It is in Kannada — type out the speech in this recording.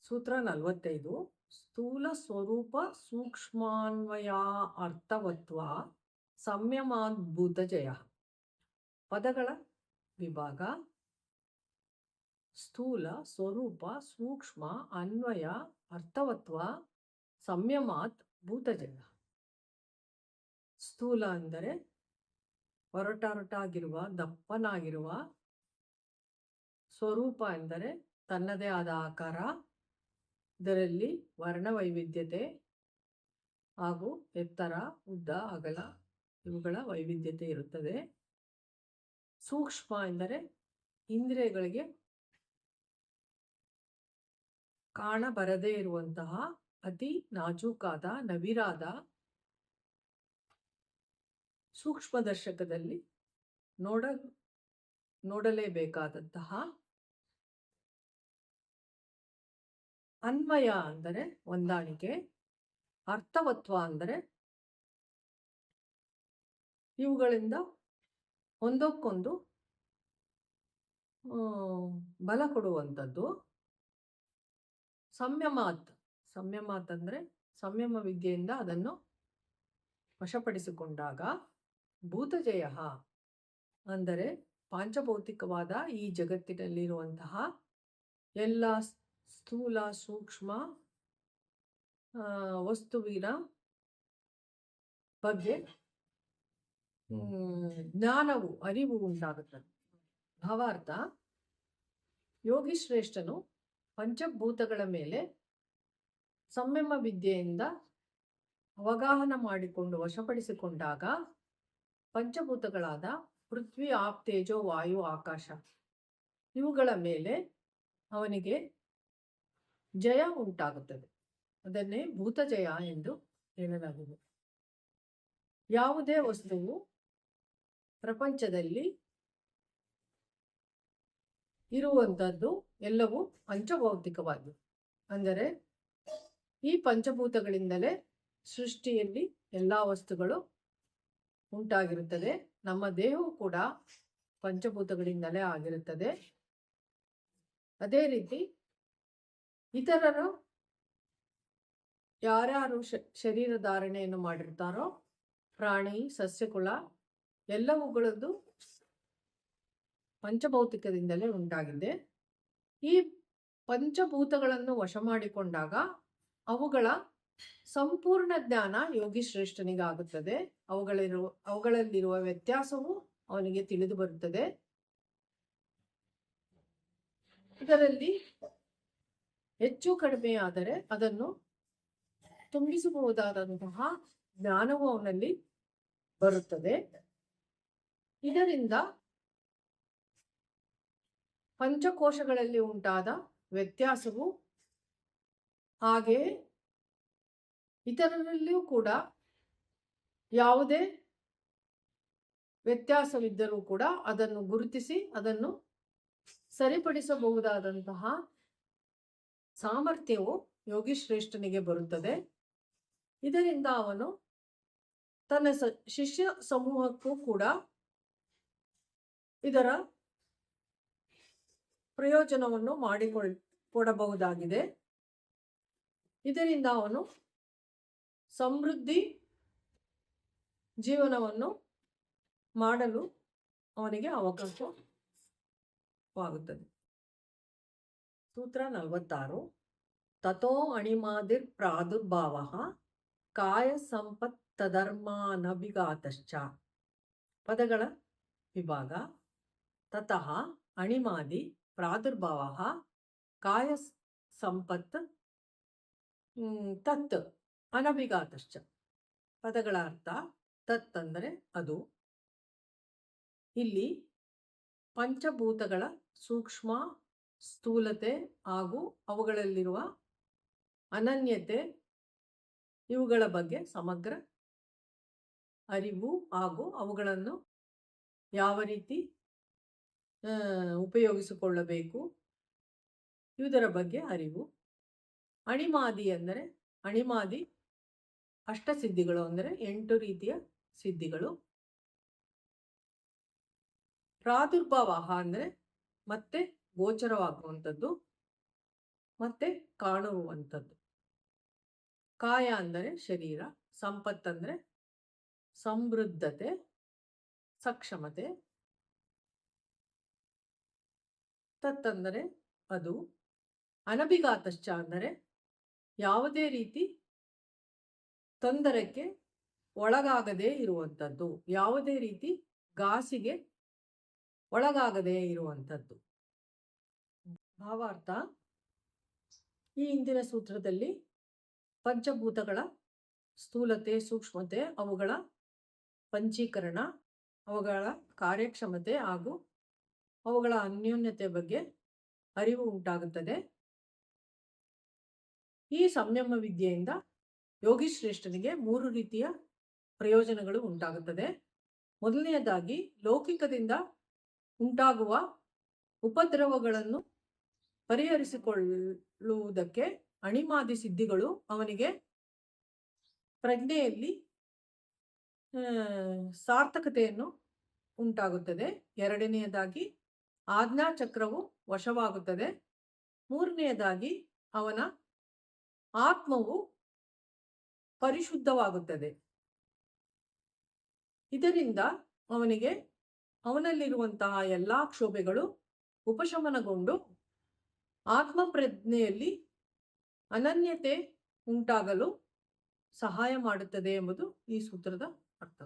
ಸೂತ್ರ 45 ಸ್ಥೂಲ ಸ್ವರೂಪ ಸೂಕ್ಷ್ಮಾನ್ವಯ ಅರ್ಥವತ್ವ ಸಂಯಮಾದ್ಭುತ ಜಯ. ಪದಗಳ ವಿಭಾಗ: ಸ್ಥೂಲ ಸ್ವರೂಪ ಸೂಕ್ಷ್ಮ ಅನ್ವಯ ಅರ್ಥವತ್ವ ಸಂಯಮಾತ್ ಭೂತಜಯ. ಸ್ಥೂಲ ಅಂದರೆ ಒರಟಾಗಿರುವ ದಪ್ಪನಾಗಿರುವ, ಸ್ವರೂಪ ಎಂದರೆ ತನ್ನದೇ ಆದ ಆಕಾರ, ಇದರಲ್ಲಿ ವರ್ಣವೈವಿಧ್ಯತೆ ಹಾಗೂ ಎತ್ತರ, ಉದ್ದ, ಅಗಲ ಇವುಗಳ ವೈವಿಧ್ಯತೆ ಇರುತ್ತದೆ. ಸೂಕ್ಷ್ಮ ಎಂದರೆ ಇಂದ್ರಿಯಗಳಿಗೆ ಕಾಣಬರದೇ ಇರುವಂತಹ ಅತಿ ನಾಜೂಕಾದ, ನವಿರಾದ, ಸೂಕ್ಷ್ಮದರ್ಶಕದಲ್ಲಿ ನೋಡಲೇಬೇಕಾದಂತಹ. ಅನ್ವಯ ಅಂದರೆ ಹೊಂದಾಣಿಕೆ, ಅರ್ಥವತ್ವ ಅಂದರೆ ಇವುಗಳಿಂದ ಒಂದಕ್ಕೊಂದು ಬಲ ಕೊಡುವಂಥದ್ದು. ಸಂಯಮಾತ್ ಅಂದರೆ ಸಂಯಮ ವಿದ್ಯೆಯಿಂದ ಅದನ್ನು ವಶಪಡಿಸಿಕೊಂಡಾಗ. ಭೂತಜಯ ಅಂದರೆ ಪಾಂಚಭೌತಿಕವಾದ ಈ ಜಗತ್ತಿನಲ್ಲಿರುವಂತಹ ಎಲ್ಲ ಸ್ಥೂಲ ಸೂಕ್ಷ್ಮ ವಸ್ತುವಿನ ಬಗ್ಗೆ ಜ್ಞಾನವು, ಅರಿವು ಉಂಟಾಗುತ್ತದೆ. ಭಾವಾರ್ಥ: ಯೋಗಿ ಶ್ರೇಷ್ಠನು ಪಂಚಭೂತಗಳ ಮೇಲೆ ಸಂಯಮ ವಿದ್ಯೆಯಿಂದ ಅವಗಾಹನ ಮಾಡಿಕೊಂಡು ವಶಪಡಿಸಿಕೊಂಡಾಗ ಪಂಚಭೂತಗಳಾದ ಪೃಥ್ವಿ, ಆಪ್, ತೇಜೋ, ವಾಯು, ಆಕಾಶ ಇವುಗಳ ಮೇಲೆ ಅವನಿಗೆ ಜಯ ಉಂಟಾಗುತ್ತದೆ. ಅದನ್ನೇ ಭೂತಜಯ ಎಂದು ಹೇಳಲಾಗಿದೆ. ಯಾವುದೇ ವಸ್ತುವು ಪ್ರಪಂಚದಲ್ಲಿ ಇರುವಂಥದ್ದು ಎಲ್ಲವೂ ಪಂಚಭೌತಿಕವಾಗಿದೆ. ಅಂದರೆ ಈ ಪಂಚಭೂತಗಳಿಂದಲೇ ಸೃಷ್ಟಿಯಲ್ಲಿ ಎಲ್ಲ ವಸ್ತುಗಳು ಉಂಟಾಗಿರುತ್ತದೆ. ನಮ್ಮ ದೇಹವು ಕೂಡ ಪಂಚಭೂತಗಳಿಂದಲೇ ಆಗಿರುತ್ತದೆ. ಅದೇ ರೀತಿ ಇತರರು ಯಾರ್ಯಾರು ಶರೀರ ಧಾರಣೆಯನ್ನು ಮಾಡಿರ್ತಾರೋ, ಪ್ರಾಣಿ, ಸಸ್ಯಕುಲ ಎಲ್ಲವುಗಳದ್ದು ಪಂಚಭೌತಿಕದಿಂದಲೇ ಉಂಟಾಗಿದೆ. ಈ ಪಂಚಭೂತಗಳನ್ನು ವಶ ಮಾಡಿಕೊಂಡಾಗ ಅವುಗಳ ಸಂಪೂರ್ಣ ಜ್ಞಾನ ಯೋಗಿ ಶ್ರೇಷ್ಠನಿಗಾಗುತ್ತದೆ. ಅವುಗಳಲ್ಲಿರುವ ವ್ಯತ್ಯಾಸವು ಅವನಿಗೆ ತಿಳಿದು ಬರುತ್ತದೆ. ಇದರಲ್ಲಿ ಹೆಚ್ಚು ಕಡಿಮೆ ಆದರೆ ಅದನ್ನು ತುಂಬಿಸಬಹುದಾದಂತಹ ಜ್ಞಾನವು ಅವನಲ್ಲಿ ಬರುತ್ತದೆ. ಇದರಿಂದ ಪಂಚಕೋಶಗಳಲ್ಲಿ ಉಂಟಾದ ವ್ಯತ್ಯಾಸವು, ಹಾಗೆ ಇತರರಲ್ಲಿಯೂ ಕೂಡ ಯಾವುದೇ ವ್ಯತ್ಯಾಸವಿದ್ದರೂ ಕೂಡ ಅದನ್ನು ಗುರುತಿಸಿ ಅದನ್ನು ಸರಿಪಡಿಸಬಹುದಾದಂತಹ ಸಾಮರ್ಥ್ಯವು ಯೋಗಿ ಶ್ರೇಷ್ಠನಿಗೆ ಬರುತ್ತದೆ. ಇದರಿಂದ ಅವನು ತನ್ನ ಶಿಷ್ಯ ಸಮೂಹಕ್ಕೂ ಕೂಡ ಇದರ ಪ್ರಯೋಜನವನ್ನು ಕೊಡಬಹುದಾಗಿದೆ. ಇದರಿಂದ ಅವನು ಸಮೃದ್ಧಿ ಜೀವನವನ್ನು ಮಾಡಲು ಅವನಿಗೆ ಅವಕಾಶವಾಗುತ್ತದೆ. ಸೂತ್ರ 46 ತಥೋ ಅಣಿಮಾದಿರ್ ಪ್ರಾದುರ್ಭಾವ ಕಾಯ ಸಂಪತ್ ತಧರ್ಮಾನಭಿಘಾತಶ್ಚ. ಪದಗಳ ವಿಭಾಗ: ತತಃ ಅಣಿಮಾದಿ ಪ್ರಾದುರ್ಭಾವ ಕಾಯ ಸಂಪತ್ ತತ್ ಅನಭಿಘಾತಶ್ಚ. ಪದಗಳ ಅರ್ಥ: ತತ್ ಅಂದರೆ ಅದು. ಇಲ್ಲಿ ಪಂಚಭೂತಗಳ ಸೂಕ್ಷ್ಮ ಸ್ಥೂಲತೆ ಹಾಗೂ ಅವುಗಳಲ್ಲಿರುವ ಅನನ್ಯತೆ ಇವುಗಳ ಬಗ್ಗೆ ಸಮಗ್ರ ಅರಿವು ಹಾಗೂ ಅವುಗಳನ್ನು ಯಾವ ರೀತಿ ಉಪಯೋಗಿಸಿಕೊಳ್ಳಬೇಕು ಇದರ ಬಗ್ಗೆ ಅರಿವು. ಅಣಿಮಾದಿ ಅಂದರೆ ಅಣಿಮಾದಿ ಅಷ್ಟಸಿದ್ಧಿಗಳು ಅಂದರೆ 8 ರೀತಿಯ ಸಿದ್ಧಿಗಳು. ಪ್ರಾದುರ್ಭಾವ ಅಂದರೆ ಮತ್ತೆ ಗೋಚರವಾಗುವಂಥದ್ದು. ಮತ್ತೆ ಕಾಣುವಂಥದ್ದು. ಕಾಯ ಅಂದರೆ ಶರೀರ, ಸಂಪತ್ತಂದರೆ ಸಮೃದ್ಧತೆ, ಸಕ್ಷಮತೆ, ತತ್ತಂದರೆ ಅದು, ಅನಭಿಘಾತಶ್ಚ ಅಂದರೆ ಯಾವುದೇ ರೀತಿ ತೊಂದರೆಗೆ ಒಳಗಾಗದೇ ಇರುವಂಥದ್ದು, ಯಾವುದೇ ರೀತಿ ಗಾಸಿಗೆ ಒಳಗಾಗದೇ ಇರುವಂಥದ್ದು. ಭಾವಾರ್ಥ: ಈ ಹಿಂದಿನ ಸೂತ್ರದಲ್ಲಿ ಪಂಚಭೂತಗಳ ಸ್ಥೂಲತೆ, ಸೂಕ್ಷ್ಮತೆ, ಅವುಗಳ ಪಂಚೀಕರಣ, ಅವುಗಳ ಕಾರ್ಯಕ್ಷಮತೆ ಹಾಗೂ ಅವುಗಳ ಅನ್ಯೋನ್ಯತೆ ಬಗ್ಗೆ ಅರಿವು ಉಂಟಾಗುತ್ತದೆ. ಈ ಸಂಯಮ ವಿದ್ಯೆಯಿಂದ ಯೋಗಿ ಶ್ರೇಷ್ಠನಿಗೆ 3 ರೀತಿಯ ಪ್ರಯೋಜನಗಳು ಉಂಟಾಗುತ್ತದೆ. ಮೊದಲನೆಯದಾಗಿ, ಲೌಕಿಕದಿಂದ ಉಂಟಾಗುವ ಉಪದ್ರವಗಳನ್ನು ಪರಿಹರಿಸಿಕೊಳ್ಳುವುದಕ್ಕೆ ಅಣಿಮಾದಿ ಸಿದ್ಧಿಗಳು ಅವನಿಗೆ ಪ್ರಜ್ಞೆಯಲ್ಲಿ ಸಾರ್ಥಕತೆಯನ್ನು ಉಂಟಾಗುತ್ತದೆ. ಎರಡನೆಯದಾಗಿ, ಆಜ್ಞಾಚಕ್ರವು ವಶವಾಗುತ್ತದೆ. ಮೂರನೆಯದಾಗಿ, ಅವನ ಆತ್ಮವು ಪರಿಶುದ್ಧವಾಗುತ್ತದೆ. ಇದರಿಂದ ಅವನಲ್ಲಿರುವಂತಹ ಎಲ್ಲ ಕ್ಷೋಭೆಗಳು ಉಪಶಮನಗೊಂಡು ಆತ್ಮಪ್ರಜ್ಞೆಯಲ್ಲಿ ಅನನ್ಯತೆ ಉಂಟಾಗಲು ಸಹಾಯ ಮಾಡುತ್ತದೆ ಎಂಬುದು ಈ ಸೂತ್ರದ ಅರ್ಥ.